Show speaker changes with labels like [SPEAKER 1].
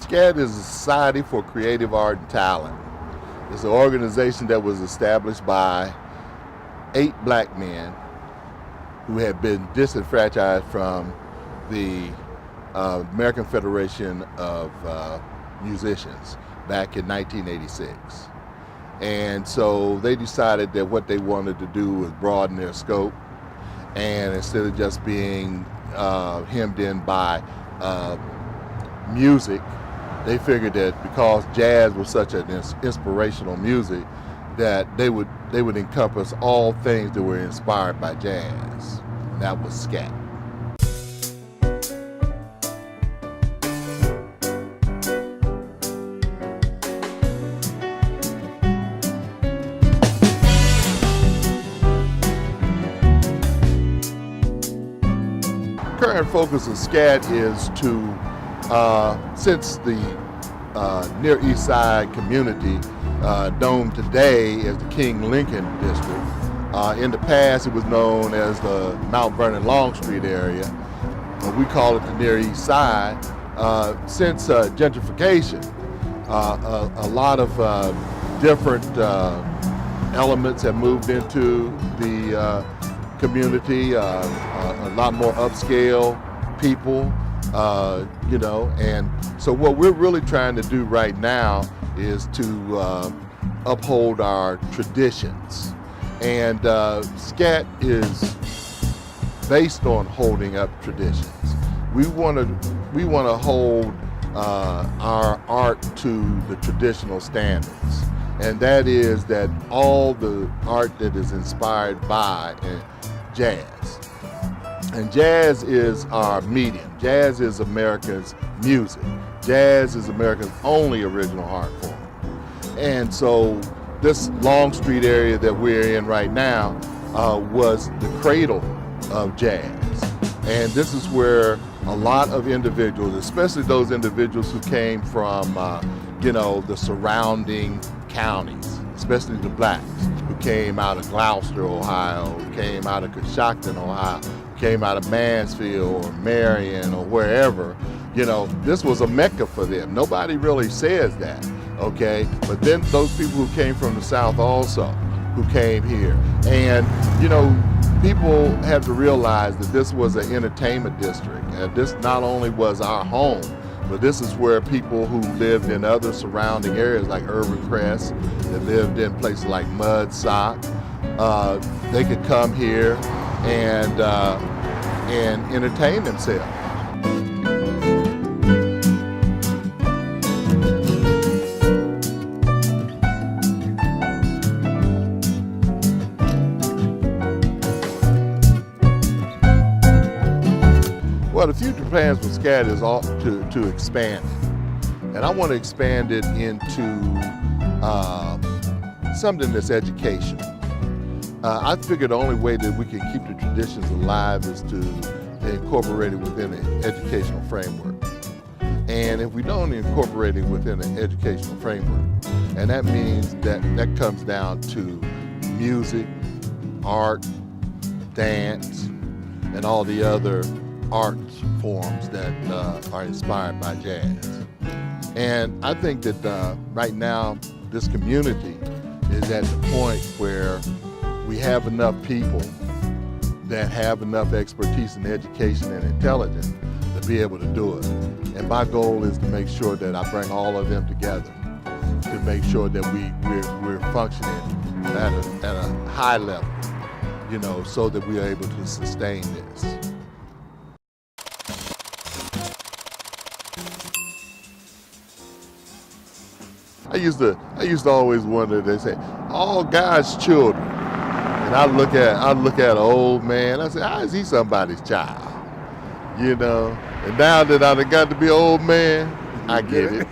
[SPEAKER 1] SCAT is a Society for Creative Art and Talent. It's an organization that was established by 8 black men who had been disenfranchised from the American Federation of Musicians back in 1986. And so they decided that what they wanted to do was broaden their scope, and instead of just being hemmed in by music, they figured that because jazz was such an inspirational music, that they would encompass all things that were inspired by jazz. And that was SCAT. Current focus of SCAT is to, since the Near East Side community, known today as the King Lincoln District, in the past it was known as the Mount Vernon Longstreet area, we call it the Near East Side. Since gentrification, a lot of different elements have moved into the community, a lot more upscale people, and so what we're really trying to do right now is to uphold our traditions. And SCAT is based on holding up traditions. We want to hold our art to the traditional standards, and that is that all the art that is inspired by jazz. And jazz is our medium. Jazz is America's music. Jazz is America's only original art form. And so this Longstreet area that we're in right now was the cradle of jazz. And this is where a lot of individuals, especially those individuals who came from the surrounding counties, especially the blacks, who came out of Gloucester, Ohio, who came out of Coshocton, Ohio, came out of Mansfield or Marion or wherever, this was a mecca for them. Nobody really says that, okay? But then those people who came from the South also, who came here. And, people have to realize that this was an entertainment district. This not only was our home, but this is where people who lived in other surrounding areas like Urban Crest, that lived in places like Mud Sock, they could come here and entertain themselves. Well, the future plans for SCAT is all to expand it. And I want to expand it into something that's educational. I figure the only way that we can keep the traditions alive is to incorporate it within an educational framework. And if we don't incorporate it within an educational framework, and that means that comes down to music, art, dance, and all the other art forms that are inspired by jazz. And I think that right now, this community is at the point where we have enough people that have enough expertise in education and intelligence to be able to do it. And my goal is to make sure that I bring all of them together to make sure that we're functioning at a high level, so that we are able to sustain this. I used to always wonder, they say, all God's children. And I look at an old man, I say, how is he somebody's child? And now that I done got to be an old man, I get it.